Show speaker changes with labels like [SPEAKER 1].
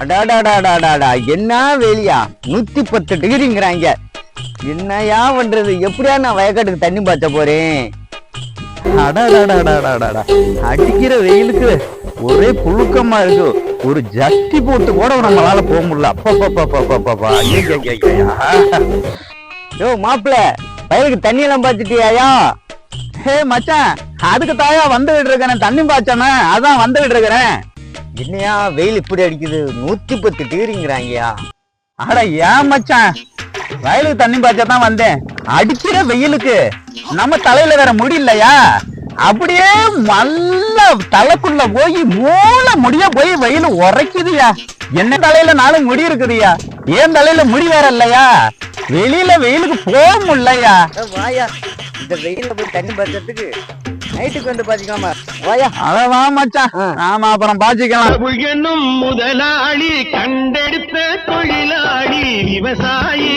[SPEAKER 1] அடாடாடாடாடா, என்ன வேலியா 110 டிகிரிங்கிறாங்க. என்னையா பண்றது? எப்படியா நான் வயக்காட்டுக்கு தண்ணி பாய்ச்ச போறேன்? அடாடாடாடாடாடா, அடிக்கிற வெயிலுக்கு ஒரே புழுக்கமா இருக்கு. ஒரு ஜட்டி போட்டு கூட நம்மளால போக முடியல. அப்பப்பா. யோ மாப்பிள்ள, வயலுக்கு தண்ணி எல்லாம் பாய்ச்சிட்டியாயா?
[SPEAKER 2] ஹே மச்சான், அதுக்கு தாயா வந்துகிட்டு இருக்கிறேன். தண்ணி பாய்ச்சானே, அதான் வந்துகிட்டு இருக்கிறேன்.
[SPEAKER 1] என்னையா வெயில் இப்படி அடிக்குது? 110 டிகிரிங்கிறாங்கயா.
[SPEAKER 2] அட ஏன் மச்சான், வயலுக்கு தண்ணி பாய்ச்சா தான் வந்தேன். அடிக்கிற வெயிலுக்கு நம்ம தலையில வேற முடி இல்லையா, அப்படியே நல்ல தலைக்குள்ள போய் மூளை முடிய போய் வெயில் உரைக்குதுயா. என்ன தலையில 4 முடி இருக்குதுயா, ஏன் தலையில முடி வேற இல்லையா. வெளியில வெயிலுக்கு போக முடியலையா.
[SPEAKER 1] வாயா, இந்த வெயில போய் தண்ணி பாய்ச்சறதுக்கு நைட்டுக்கு வந்து பாய்ச்சிக்கலாமா? வாயா.
[SPEAKER 2] அத வா மச்சான், ஆமா அப்புறம் பாய்ச்சிக்கலாம்.
[SPEAKER 3] என்னும் முதலாளி கண்டெடுத்த தொழிலாளி விவசாயி.